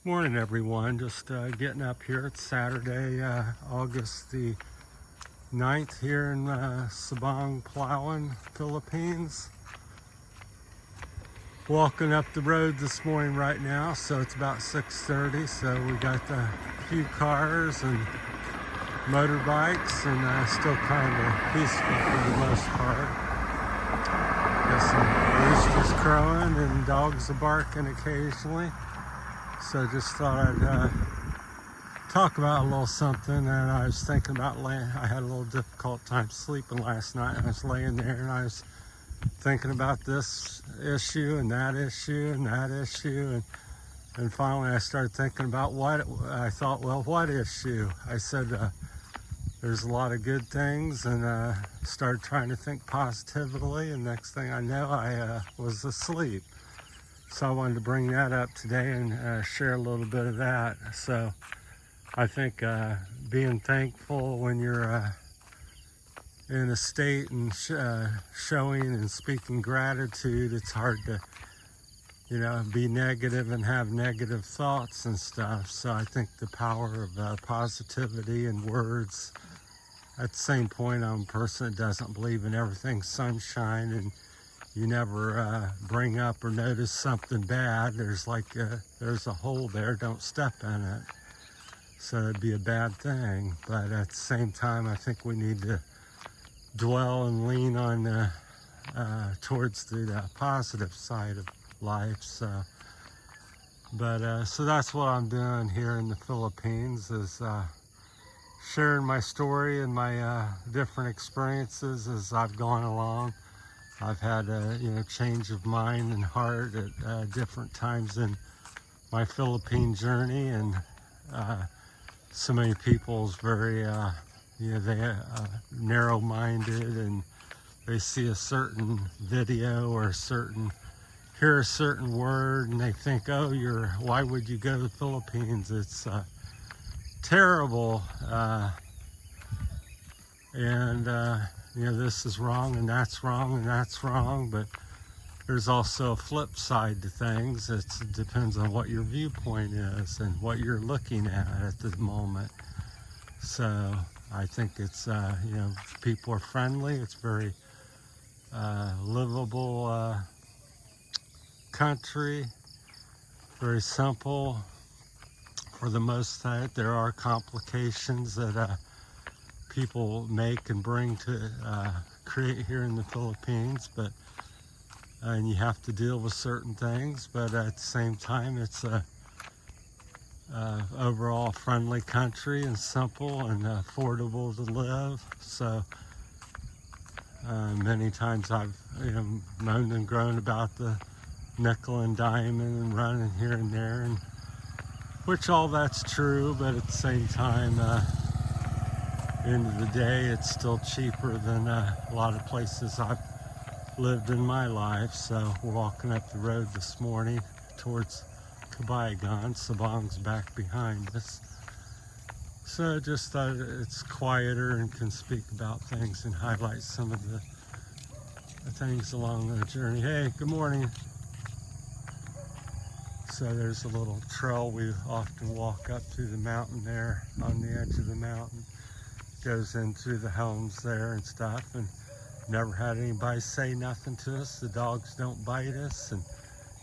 Morning everyone, just getting up here. It's Saturday, August the 9th here in Sabang, Palawan, Philippines. Walking up the road this morning right now, so it's about 6:30, so we got a few cars and motorbikes and still kind of peaceful for the most part. Got some roosters crowing and dogs are barking occasionally. So just thought I'd talk about a little something. And I was thinking about I had a little difficult time sleeping last night. I was laying there and I was thinking about this issue and that issue and that issue. And finally I started thinking about what I thought, well, what issue? I said, there's a lot of good things, and started trying to think positively. And next thing I know, I was asleep. So I wanted to bring that up today and share a little bit of that. So I think being thankful when you're in a state and showing and speaking gratitude, it's hard to, be negative and have negative thoughts and stuff. So I think the power of positivity and words. At the same point, I'm a person that doesn't believe in everything sunshine, and you never bring up or notice something bad. There's there's a hole there, don't step in it. So it'd be a bad thing. But at the same time, I think we need to dwell and lean on towards the positive side of life. So that's what I'm doing here in the Philippines, is sharing my story and my different experiences as I've gone along. I've had a change of mind and heart at different times in my Philippine journey, and so many people's very they narrow-minded, and they see a certain video or hear a certain word and they think, oh, why would you go to the Philippines? It's terrible, and this is wrong and that's wrong and that's wrong. But there's also a flip side to things. It depends on what your viewpoint is and what you're looking at the moment. So I think it's people are friendly. It's very livable country, very simple for the most part. There are complications that people make and bring to create here in the Philippines, and you have to deal with certain things, but at the same time it's a overall friendly country and simple and affordable to live. So many times I've moaned and groaned about the nickel and dime and running here and there, and which all that's true, but at the same time, end of the day, it's still cheaper than a lot of places I've lived in my life. So we're walking up the road this morning towards Cabayagan. Sabang's back behind us. So just thought it's quieter and can speak about things and highlight some of the things along the journey. Hey, good morning. So there's a little trail we often walk up through the mountain there on the edge of the mountain. Goes into the homes there and stuff, and never had anybody say nothing to us. The dogs don't bite us, and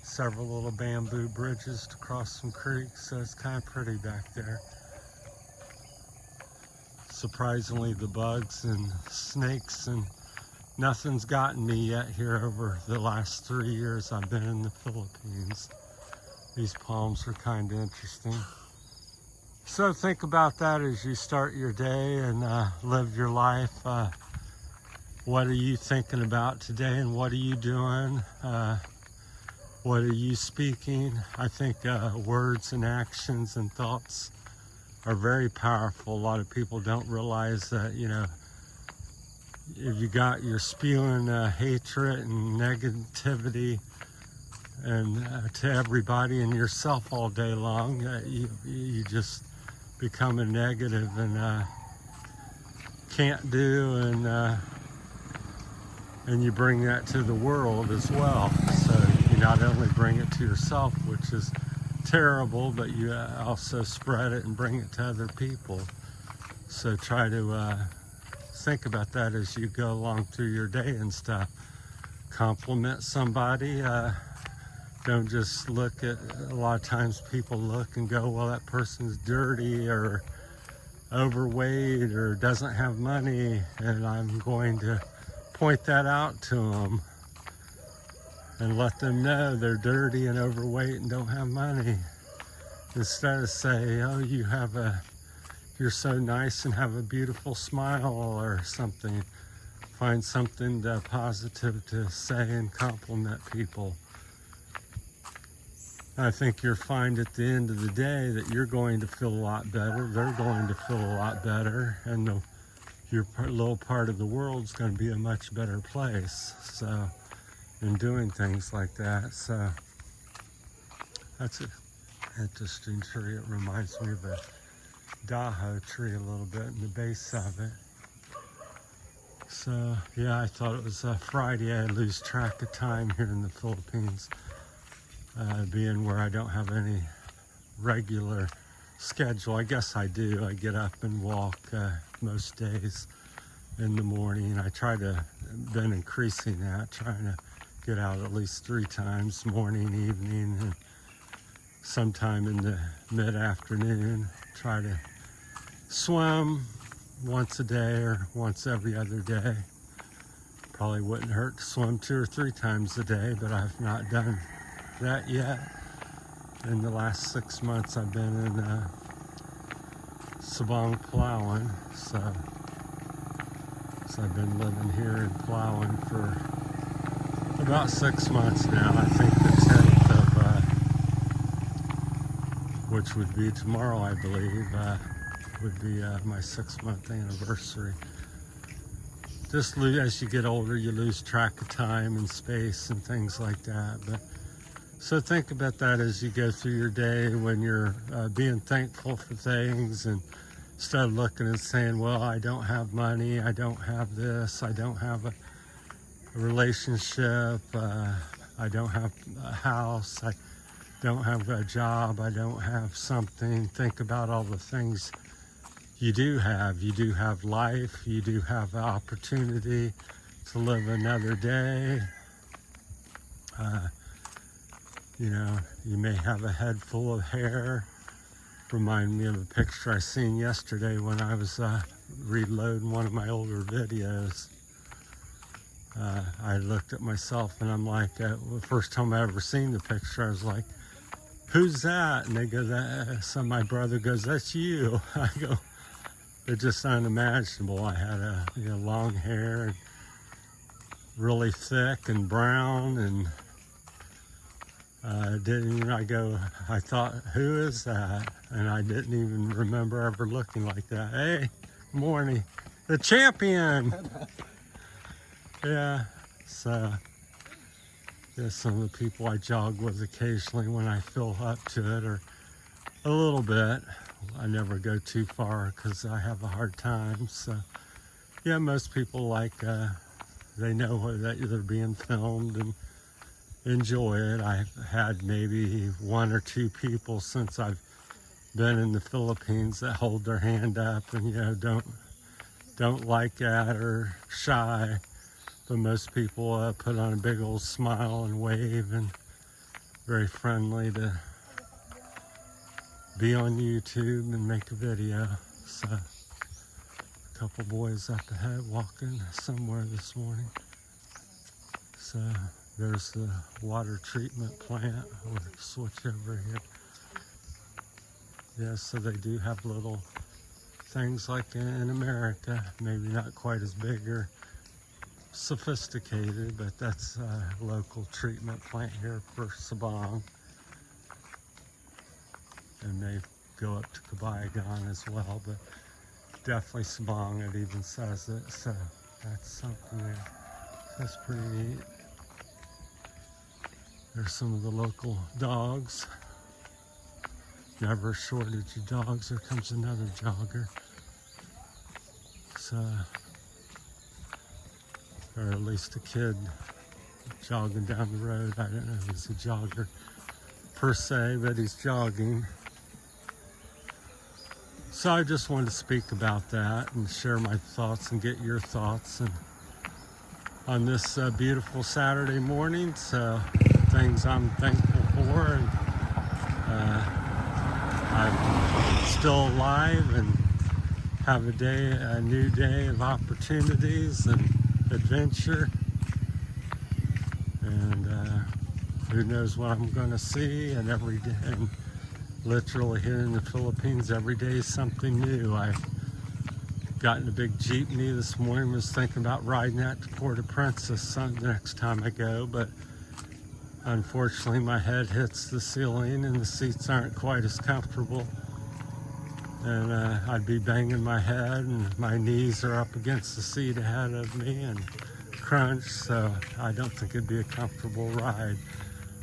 several little bamboo bridges to cross some creeks, so it's kind of pretty back there. Surprisingly, the bugs and snakes and nothing's gotten me yet here over the last 3 years I've been in the Philippines. These palms are kind of interesting. So think about that as you start your day and live your life. What are you thinking about today, and what are you doing? What are you speaking? I think words and actions and thoughts are very powerful. A lot of people don't realize that, if you're spewing hatred and negativity and to everybody and yourself all day long, you just become a negative and can't do, and you bring that to the world as well. So you not only bring it to yourself, which is terrible, but you also spread it and bring it to other people. So try to think about that as you go along through your day and stuff. Compliment somebody. Don't just look at, a lot of times people look and go, well, that person's dirty or overweight or doesn't have money, and I'm going to point that out to them and let them know they're dirty and overweight and don't have money. Instead of say, oh, you're so nice and have a beautiful smile or something. Find something positive to say and compliment people. I think you'll find at the end of the day that you're going to feel a lot better, they're going to feel a lot better, and your little part of the world's going to be a much better place. So, in doing things like that. So, that's an interesting tree. It reminds me of a Daho tree a little bit in the base of it. So, yeah, I thought it was Friday. I lose track of time here in the Philippines. Being where I don't have any regular schedule. I guess I do. I get up and walk most days in the morning. I try to, been increasing that, trying to get out at least 3 times, morning, evening, and sometime in the mid-afternoon. Try to swim once a day or once every other day. Probably wouldn't hurt to swim 2 or 3 times a day, but I've not done that yet. In the last 6 months I've been in Sabang, Palawan, so I've been living here in Palawan for about 6 months now. I think the 10th of which would be tomorrow, I believe, would be my 6-month anniversary. Just as you get older, you lose track of time and space and things like that. But so think about that as you go through your day when you're being thankful for things, and instead of looking and saying, well, I don't have money, I don't have this, I don't have a relationship, I don't have a house, I don't have a job, I don't have something. Think about all the things you do have. You do have life, you do have the opportunity to live another day. You know, you may have a head full of hair. Remind me of a picture I seen yesterday when I was reloading one of my older videos. I looked at myself and I'm like, the first time I ever seen the picture, I was like, who's that? And they go, so my brother goes, that's you. I go, it's just unimaginable. I had long hair, and really thick and brown, and I thought, who is that? And I didn't even remember ever looking like that. Hey, morning, the champion. Yeah, so there's some of the people I jog with occasionally when I feel up to it, or a little bit. I never go too far because I have a hard time. So yeah, most people they know that they're being filmed and enjoy it. I've had maybe 1 or 2 people since I've been in the Philippines that hold their hand up and don't like that or shy, but most people put on a big old smile and wave and very friendly to be on YouTube and make a video. So a couple boys up ahead walking somewhere this morning. So there's the water treatment plant. We'll switch over here. Yeah, so they do have little things like in America, maybe not quite as big or sophisticated, but that's a local treatment plant here for Sabang. And they go up to Kabayagan as well, but definitely Sabang, it even says it, so that's something there. That's pretty neat. There's some of the local dogs. Never a shortage of dogs. There comes another jogger. So, or at least a kid jogging down the road. I don't know if he's a jogger. per se, but he's jogging. So I just wanted to speak about that and share my thoughts and get your thoughts and on this beautiful Saturday morning. So things I'm thankful for, and I'm still alive and have a new day of opportunities and adventure. And who knows what I'm going to see, and every day, and literally here in the Philippines, every day is something new. I got in a big jeepney this morning, was thinking about riding that to Port-au-Prince the next time I go, but unfortunately my head hits the ceiling and the seats aren't quite as comfortable, and I'd be banging my head and my knees are up against the seat ahead of me and crunch, so I don't think it'd be a comfortable ride.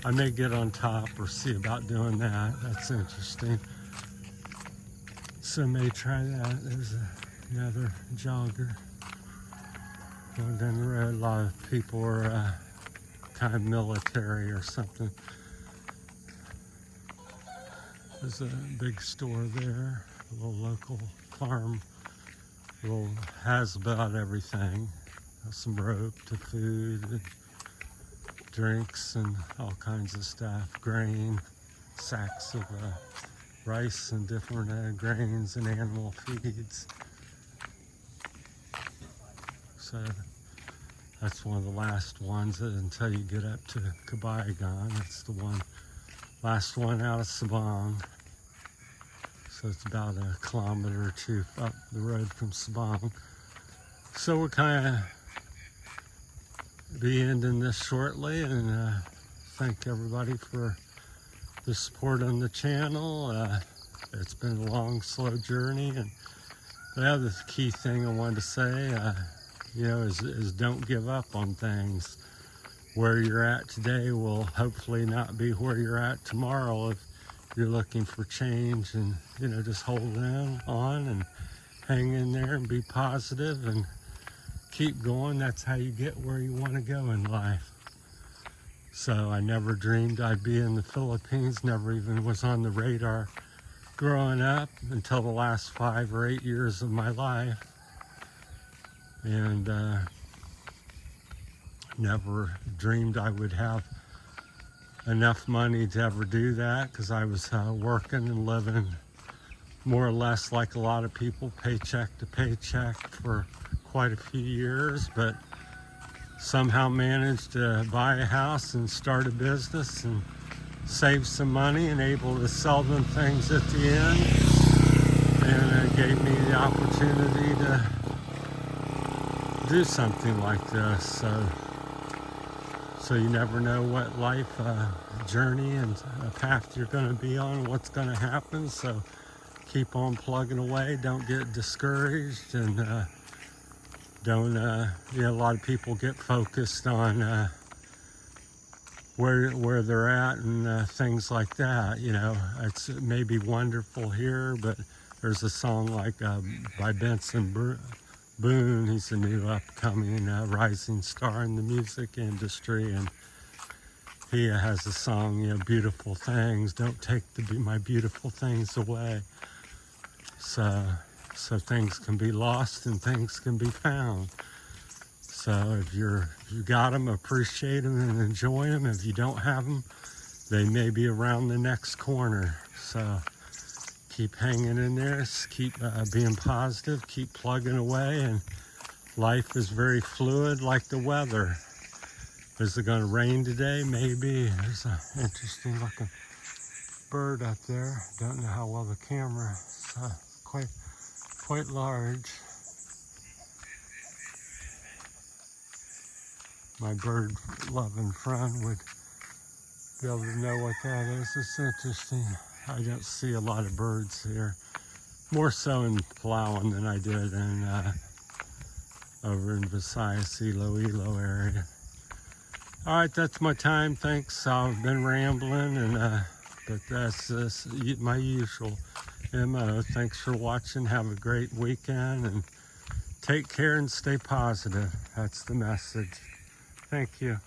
I may get on top or see about doing that. That's interesting. So may try that. There's another jogger going down the road. A lot of people are kind of military or something. There's a big store there, a little local farm. Has about everything. Some rope to food and drinks and all kinds of stuff. Grain, sacks of rice and different grains and animal feeds. So that's one of the last ones until you get up to Cabayagan. That's the last one out of Sabang. So it's about a kilometer or two up the road from Sabang. So we're kind of be ending this shortly, and thank everybody for the support on the channel. It's been a long, slow journey, and the other key thing I wanted to say, is don't give up on things. Where you're at today will hopefully not be where you're at tomorrow if you're looking for change, and just hold on and hang in there and be positive and keep going. That's how you get where you want to go in life. So I never dreamed I'd be in the Philippines, never even was on the radar growing up until the last 5 or 8 years of my life. And never dreamed I would have enough money to ever do that, because I was working and living more or less like a lot of people, paycheck to paycheck for quite a few years, but somehow managed to buy a house and start a business and save some money and able to sell them things at the end, and it gave me the opportunity to do something like this. So you never know what life journey and a path you're going to be on, what's going to happen. So keep on plugging away, don't get discouraged, and don't a lot of people get focused on where they're at and things like that. It may be wonderful here, but there's a song like by Benson Boone. He's a new upcoming rising star in the music industry, and he has a song, beautiful things, don't take my beautiful things away. So things can be lost and things can be found. So if you got them, appreciate them and enjoy them. If you don't have them, they may be around the next corner. So keep hanging in there, keep being positive, keep plugging away, and life is very fluid like the weather. Is it going to rain today? Maybe. There's an interesting looking bird up there. Don't know how well the camera is quite large. My bird loving friend would be able to know what that is. It's interesting. I don't see a lot of birds here. More so in Palawan than I did in over in Visayas, Iloilo area. All right, that's my time. Thanks. I've been rambling, but that's my usual MO. Thanks for watching. Have a great weekend and take care and stay positive. That's the message. Thank you.